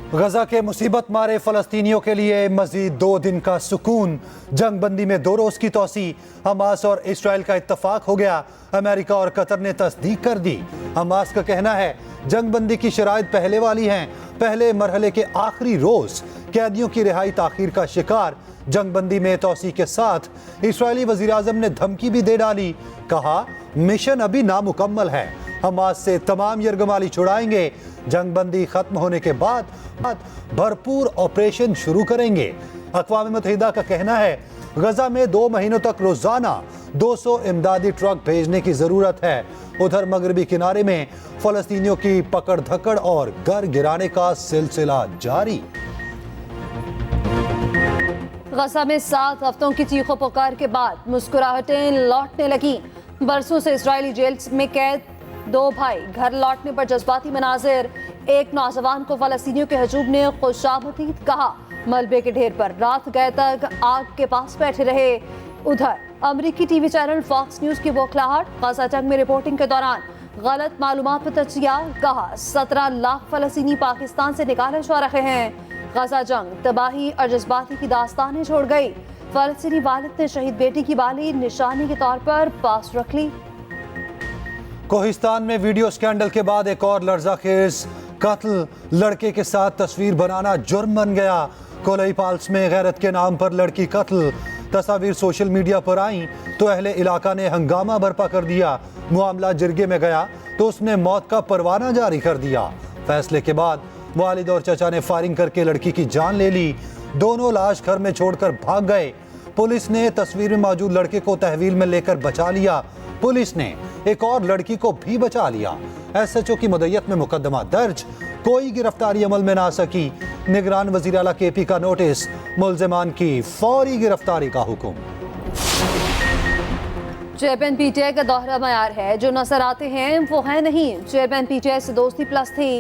गजा के मुसीबत मारे फलस्तीनियों के लिए मजीद 2 दिन का सुकून। जंग बंदी में 2 रोज की तोसी। हमास और इसराइल का इत्तफाक हो गया। अमेरिका और कतर ने तस्दीक कर दी। हमास का कहना है जंग बंदी की शराइत पहले वाली हैं। पहले मरहले के आखिरी रोज कैदियों की रिहाई ताखीर का शिकार। जंग बंदी में तोसी के साथ इसराइली वजीर आजम ने धमकी भी दे डाली। कहा मिशन अभी नामुकम्मल है, हमास से तमाम यरगमाली छुड़ाएंगे। जंग बंदी खत्म होने के बाद भरपूर ऑपरेशन शुरू करेंगे। अक़वाम मुत्तहिदा का कहना है गजा में 2 महीनों तक रोजाना 200 इमदादी ट्रक भेजने की जरूरत है। उधर मगरबी किनारे में फलस्तीनियों की पकड़ धकड़ और घर गिराने का सिलसिला जारी। गजा में 7 हफ्तों की चीखों पुकार के बाद मुस्कुराहटें लौटने लगी। बरसों से इजरायली जेल में कैद 2 भाई घर लौटने पर जज्बाती मनाजिर। एक नौजवान को फलस्तीनियों के हजूम ने खुशामदीद कहा। मलबे के ढेर पर रात गए तक आग के पास बैठे रहे। उधर अमरीकी टीवी चैनल फॉक्स न्यूज की बौखलाहट। गजा जंग में रिपोर्टिंग के दौरान गलत मालूमात पर तजिया। कहा 17 लाख फलस्तीनी पाकिस्तान से निकाले जा रहे हैं। गजा जंग तबाही और जज्बाती की दास्तानें छोड़ गई। फलस्तीनी वालिद ने शहीद बेटी की बाली निशानी के तौर पर पास रख ली। कोहिस्तान में वीडियो स्कैंडल के बाद एक और लर्ज़ाखेज कत्ल। लड़के के साथ तस्वीर बनाना जुर्म बन गया। कोलई पाल्स में गैरत के नाम पर लड़की कत्ल। तस्वीर सोशल मीडिया पर आई तो अहले इलाका ने हंगामा बर्पा कर दिया। मामला जिरगे में गया तो उसने मौत का परवाना जारी कर दिया। फैसले के बाद वालिद और चचा ने फायरिंग करके लड़की की जान ले ली। दोनों लाश घर में छोड़कर भाग गए। पुलिस ने तस्वीर में मौजूद लड़के को तहवील में लेकर बचा लिया। पुलिस ने एक और लड़की को भी बचा लिया। एसएचओ की मदयत में मुकदमा दर्ज। कोई गिरफ्तारी अमल में ना आ सकी। निगरान वजीर आला केपी का नोटिस। मुल्जिमान की फौरी गिरफ्तारी का हुक्म। चेयरमैन पीटीआई का दोहरा मयार है, जो नजर आते हैं वो है नहीं। चेयरमैन पीटीआई से दोस्ती प्लस थी।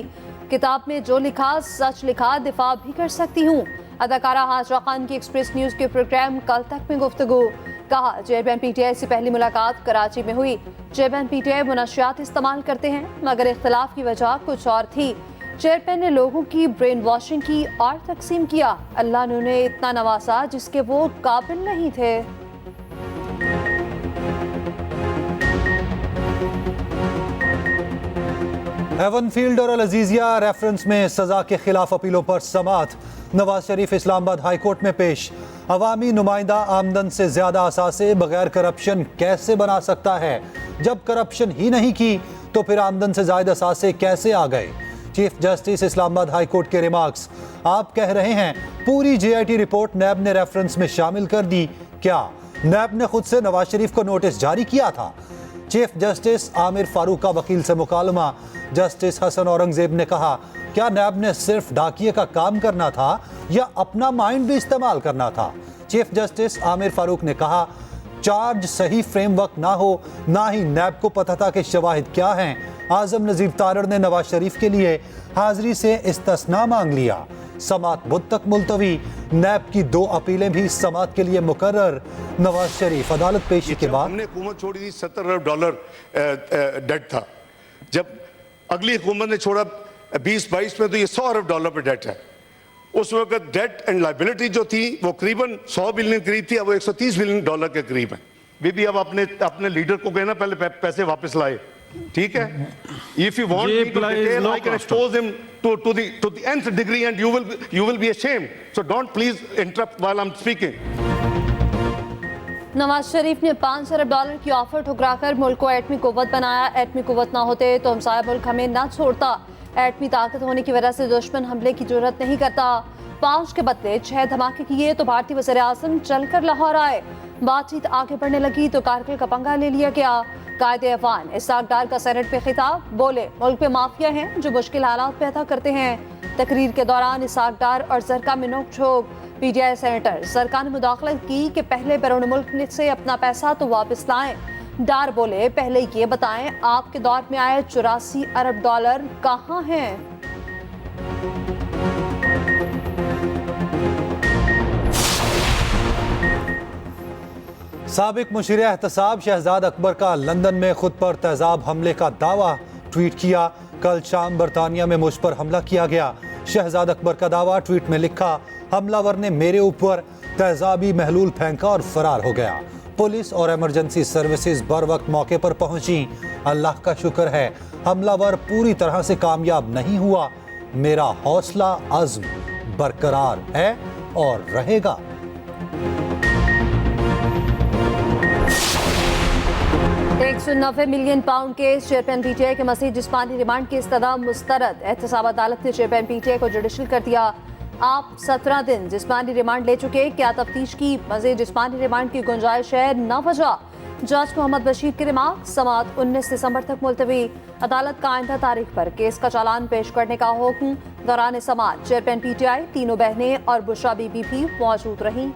किताब में जो लिखा सच लिखा, दिफा भी कर सकती हूँ। अदाकारा हाजरा खान की एक्सप्रेस न्यूज के प्रोग्राम कल तक में गुफ्तगू। कहा चेयरमैन पीटीआई से पहली मुलाकात कराची में हुई। चेयरमैन पीटीआई मुनशियात इस्तेमाल करते हैं, मगर इख्तलाफ की वजह कुछ और थी। चेयरमैन ने लोगों की ब्रेन वॉशिंग की और तकसीम किया। अल्लाह ने उन्हें इतना नवाजा जिसके वो काबिल नहीं थे। हेवनफील्ड और अल-अजीजिया रेफरेंस में सजा के खिलाफ अपीलों पर समाअत। नवाज शरीफ इस्लामाबाद हाई कोर्ट में पेश। अवामी नुमाइंदा आमदन से ज्यादा असासे बगैर करप्शन कैसे बना सकता है? जब करप्शन ही नहीं की तो फिर आमदन से ज्यादा असासे कैसे आ गए? Chief justice Islamabad high court के रिमार्क्स। आप कह रहे हैं पूरी जेआईटी रिपोर्ट नैब ने रेफरेंस में शामिल कर दी। क्या नैब ने खुद से नवाज शरीफ को नोटिस जारी किया था? चीफ जस्टिस आमिर फारूक का वकील से मुकालमा। जस्टिस हसन औरंगजेब ने कहा क्या नैब ने सिर्फ डाकिये का काम करना था या अपना माइंड भी इस्तेमाल करना था? चीफ जस्टिस आमिर फारूक ने कहा चार्ज सही फ्रेमवर्क ना हो, ना ही नैब को पता था कि शवाहिद क्या हैं। आजम नजीर तारड़ ने नवाज शरीफ के लिए हाजिरी से इस्तिस्ना मांग लिया। समात बुध तक मुलतवी। नैब की 2 अपीलें भी समात के लिए मुकर्रर। नवाज शरीफ अदालत पेशी के बाद हमने हुकूमत छोड़ी थी $70 अरब डेट था। जब अगली हुकूमत ने छोड़ा 2022 में तो ये $100 अरब पे डेट है। उस वक्त डेट एंड लाइबिलिटी जो थी वो करीबन $100 बिलियन करीब थी, अब वो $130 बिलियन के करीब है। बीबी अब अपने लीडर को कहना पहले पैसे वापस लाए, ठीक है? If you want me to detail, I can expose him to the nth degree and you will be ashamed. So don't please interrupt while I'm speaking. Nawaz Sharif ने $5 अरब की ऑफर ठुकराकर मुल्क को एटमी कुव्वत बनाया। एटमी कुव्वत ना होते तो हमसाया मुल्क हमें ना छोड़ता। एटमी ताकत होने की वजह से दुश्मन हमले की जरूरत नहीं करता। 5 के बदले 6 धमाके किए तो भारतीय वज़ीर आज़म चलकर लाहौर आए। बातचीत आगे बढ़ने लगी तो कारगिल का पंगा ले लिया गया। कायदे अफवान इसहाक डार का सेनेट पे खिताब। बोले मुल्क में माफिया हैं जो मुश्किल हालात पैदा करते हैं। तकरीर के दौरान इसहाक डार और जरका में नोक झोंक। पीटीआई सेनेटर सरकार ने मुदाखलत की कि पहले बैरून मुल्क से अपना पैसा तो वापस लाएं। डार बोले पहले ये बताएं आपके दौर में आए $84 अरब कहाँ हैं? साबिक मुशीर एहतसाब शहजाद अकबर का लंदन में खुद पर तेजाब हमले का दावा ट्वीट किया। कल शाम बरतानिया में मुझ पर हमला किया गया। शहजाद अकबर का दावा, ट्वीट में लिखा, हमलावर ने मेरे ऊपर तेजाबी महलूल फेंका और फरार हो गया। पुलिस और इमरजेंसी सर्विसेज बर वक्त मौके पर पहुंची। अल्लाह का शुक्र है हमलावर पूरी तरह से कामयाब नहीं हुआ। मेरा हौसला अज़्म बरकरार है और रहेगा। £190 मिलियन के चेयरमैन पीटीआई के मज़ीद जिस्मानी रिमांड की इस्तदा मुस्तरद। एहतसाब अदालत ने चेयरमैन पीटीआई को जुडिशल कर दिया। आप 17 दिन जिस्मानी रिमांड ले चुके, क्या तफ्तीश की मज़ीद जिस्मानी रिमांड की गुंजाइश है? न वजह। जज मोहम्मद बशीर के रिमार्क, समाअत 19 दिसंबर तक मुलतवी। अदालत का आइंदा तारीख पर केस का चालान पेश करने का हुक्म। दौरान समाअत चेयरमैन पीटीआई, तीनों बहनें और बुशरा बीबी भी मौजूद रहीं।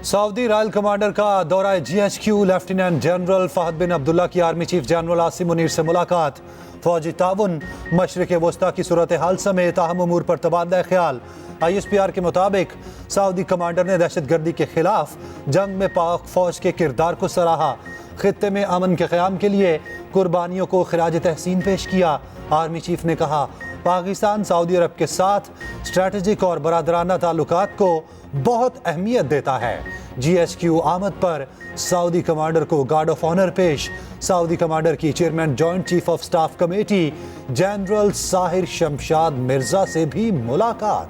सऊदी रॉयल कमांडर का दौरा GHQ, लेफ्टिनेंट जनरल फहद बिन अब्दुल्ला की army chief general Asim Munir से मुलाकात। फौजी ताउन, मशरिक वस्ता की सूरत हाल समेत अहम उमूर पर तबादला ख्याल। ISPR के मुताबिक सऊदी कमांडर ने दहशतगर्दी के खिलाफ जंग में पाक फौज के किरदार को सराहा। खित्ते में अमन के क़याम के लिए कुर्बानियों को खिराज तहसीन पेश किया। आर्मी चीफ ने कहा, पाकिस्तान सऊदी अरब के साथ स्ट्रेटेजिक और बरादराना ताल्लुकात को बहुत अहमियत देता है। GHQ आमद पर सऊदी कमांडर को गार्ड ऑफ ऑनर पेश। सऊदी कमांडर की chairman joint chief of staff committee general Sahir Shamshad Mirza से भी मुलाकात।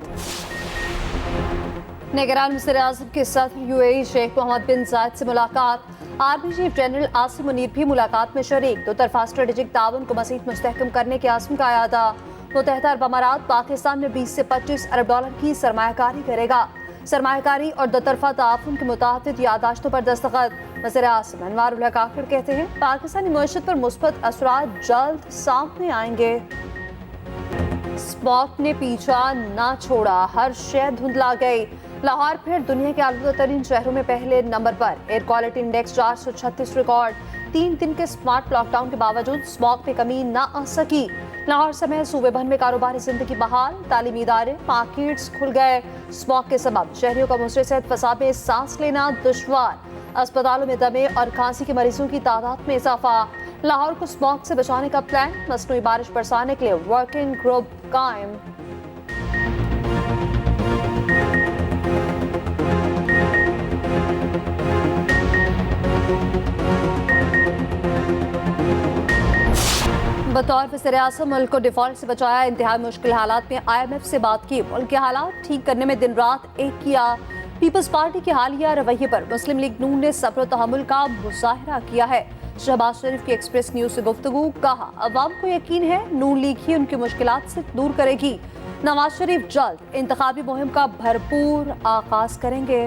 निगरान वज़ीर आज़म के सदर UAE शेख मोहम्मद बिन जायद से मुलाकात। Army chief general Asim Munir भी मुलाकात में शरीक। दो तरफा स्ट्रेटेजिक ताउन को मज़ीद मुस्तहकम करने के आज़म का अयादा। मुत्तहिदा अरब अमारात पाकिस्तान में 20 से 25 अरब डॉलर की सरमायाकारी करेगा। सरमायाकारी और दो तरफा ताउन के मुताबिक यादाश्तों पर दस्तखत। वज़ीर आज़म अनवार उल हक आखिर कहते हैं, पाकिस्तानी मईशत पर मुस्बत असरात जल्द सामने आएंगे। स्मॉग ने पीछा ना छोड़ा, हर शय धुंधला गई। लाहौर फिर दुनिया के आलूदा तरीन शहरों में पहले नंबर पर। Air quality index 436 record. 3 दिन के स्मार्ट लॉकडाउन के बावजूद स्मॉग में कमी ना आ सकी। लाहौर समेत सूबे भर में कारोबारी जिंदगी बहाल। तालीमी इदारे, मार्केट्स खुल गए। स्मॉग के सबब शहरियों का मुसरे सेहत फसाद में सांस लेना दुश्वार। अस्पतालों में दमे और खांसी के मरीजों की तादाद में इजाफा। लाहौर को स्मॉग से बचाने का प्लान, मसनूई बारिश बरसाने के लिए वर्किंग ग्रुप कायम। बतौर वज़ीर-ए-आज़म मुल्क को डिफॉल्ट से बचाया। इंतहाई मुश्किल हालात में IMF से बात की। मुल्क के हालात ठीक करने में दिन रात एक किया। पीपल्स पार्टी के हालिया रवैये पर मुस्लिम लीग नून ने सब्र और तहम्मुल का मुजाहिरा किया है। शहबाज शरीफ की एक्सप्रेस न्यूज से गुफ्तगू, कहा, अवाम को यकीन है नून लीग ही उनकी मुश्किलात से दूर करेगी। नवाज शरीफ जल्द इंतखाबी मुहिम का भरपूर आगाज करेंगे।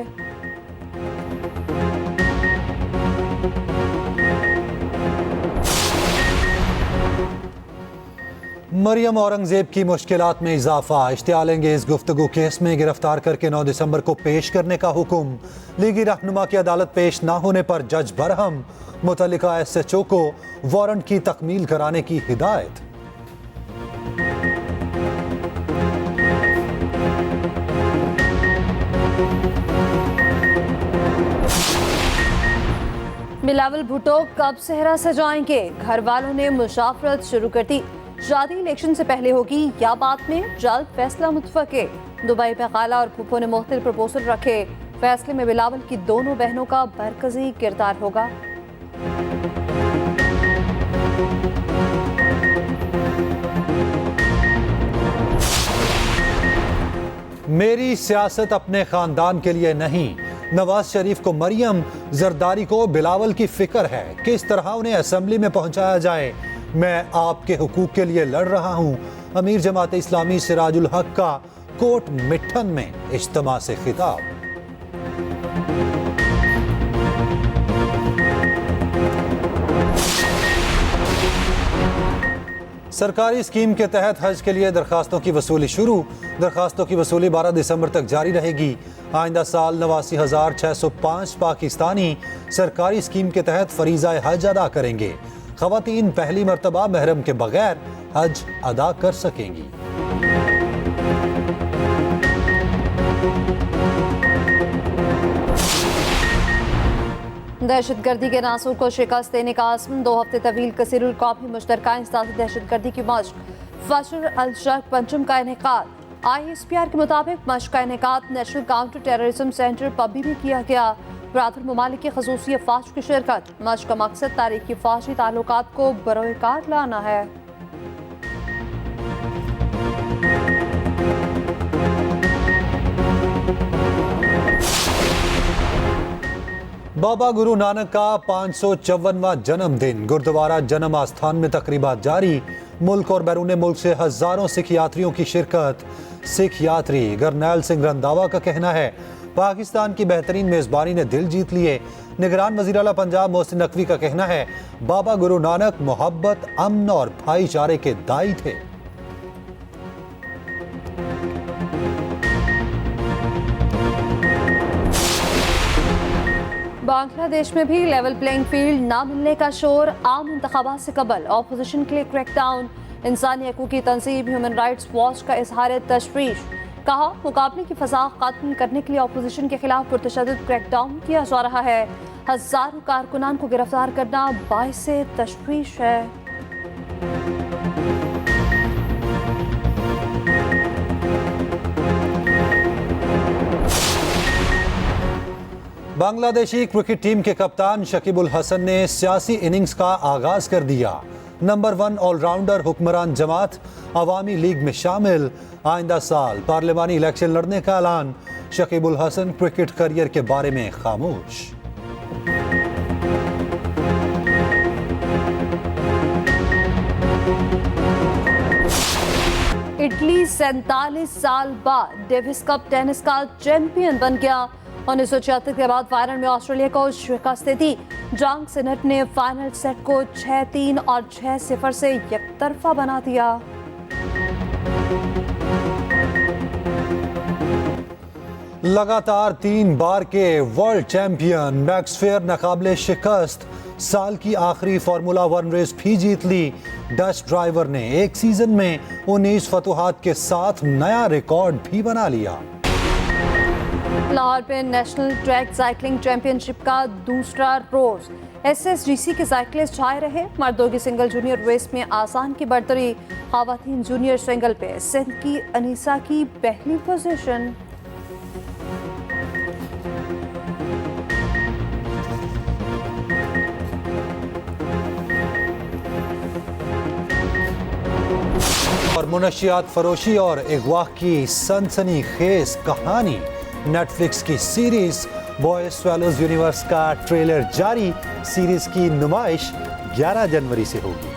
मरियम औरंगजेब की मुश्किलात में इजाफा। इश्तियाल अंगेज गुफ्तगू केस में गिरफ्तार करके 9 दिसंबर को पेश करने का हुक्म। लीगी रहनुमा की अदालत पेश न होने पर जज बरहम। मुतल्लिका SHO को वारंट की तकमील कराने की हिदायत। बिलावल भुट्टो कब सेहरा सजाएंगे? घर वालों ने मुसाफरत शुरू कर दी। शादी इलेक्शन से पहले होगी या बाद में? जल्द फैसला मुतफके। दुबई में खाला और फूफो ने मुख्तलिफ प्रपोजल रखे। फैसले में बिलावल की दोनों बहनों का मरकजी किरदार होगा। मेरी सियासत अपने खानदान के लिए नहीं। नवाज शरीफ को मरियम जरदारी को बिलावल की फिक्र है, किस तरह उन्हें असेंबली में पहुंचाया जाए। मैं आपके हुकूक के लिए लड़ रहा हूं। अमीर जमात इस्लामी सिराजुल हक का कोट मिठन में इज्तिमा से खिताब। सरकारी स्कीम के तहत हज के लिए दरखास्तों की वसूली शुरू। दरखास्तों की वसूली 12 दिसंबर तक जारी रहेगी। आइंदा साल 89,605 पाकिस्तानी सरकारी स्कीम के तहत फरीज़ा हज अदा करेंगे। ख़वातीन पहली मर्तबा महरम के बगैर हज अदा कर सकेंगी। दहशतगर्दी के नासूर को शिकस्त देने का आज़म, 2 हफ्ते तवील कसीरुल कौमी मुश्तरका इंसदादी दहशतगर्दी की मश्क, फशर अल शर्क पंचम का इनेकाद। ISPR के मुताबिक मश्क का इनेकाद नेशनल काउंटर टेररिज्म सेंटर पबी में किया गया। बरादर ममालिक की खसूसी अफवाज की शिरकत। मश्क का मकसद तारीखी फौजी ताल्लुकात को बरोकार लाना है। बाबा गुरु नानक का 554वां जन्मदिन। गुरुद्वारा जन्म आस्थान में तकरीबात जारी। मुल्क और बैरून मुल्क से हजारों सिख यात्रियों की शिरकत। सिख यात्री गरनैल सिंह रंधावा का कहना है, पाकिस्तान की बेहतरीन मेजबानी ने दिल जीत लिए। निगरान वज़ीर आला पंजाब मोहसिन नकवी का कहना है, बाबा गुरु नानक मोहब्बत, अमन और भाईचारे के दाई थे। बांग्लादेश में भी लेवल प्लेइंग फील्ड ना मिलने का शोर। आम इंतखाबात से कबल ऑपोजिशन के लिए क्रैकडाउन। इंसानी हकूक़ की तंजीम ह्यूमन राइट्स वॉच का इजहार तशवीश। कहा, मुकाबले की फजा खत्म करने के लिए ऑपोजिशन के खिलाफ पुरतशद्दुद क्रैकडाउन किया जा रहा है। हजारों कारकुनान को गिरफ्तार करना बाइसे तशवीश है। बांग्लादेशी क्रिकेट टीम के कप्तान शकीबुल हसन ने सियासी इनिंग्स का आगाज कर दिया। नंबर 1 ऑलराउंडर हुक्मरान जमात अवामी लीग में शामिल। आइंदा साल पार्लिमानी इलेक्शन लड़ने का ऐलान। शकीबुल हसन क्रिकेट करियर के बारे में खामोश। इटली 47 साल बाद डेविस कप टेनिस का चैंपियन बन गया। 1976 के बाद फाइनल में ऑस्ट्रेलिया को शिकस्त दी। जॉन सिनेट ने फाइनल सेट को 6-3 और 6-0 से एकतरफा बना दिया। लगातार 3 बार के वर्ल्ड चैंपियन मैक्स फेयर नाकाबिले शिकस्त। साल की आखिरी फार्मूला 1 रेस भी जीत ली। डच ड्राइवर ने एक सीजन में 19 फतुहात के साथ नया रिकॉर्ड भी बना लिया। लाहौर में नेशनल ट्रैक साइकिलिंग चैंपियनशिप का दूसरा रोज। SSGC के साइकिलिस्ट छाए रहे। मर्दों की सिंगल जूनियर रेस में आसान की बढ़तरी। खवातीन जूनियर सिंगल पे सिंध की अनीसा की पहली पोजीशन। और मुनशियात फरोशी और अगवा की सनसनीखेज कहानी। नेटफ्लिक्स की सीरीज बॉय स्वेलोज यूनिवर्स का ट्रेलर जारी। सीरीज की नुमाइश 11 जनवरी से होगी।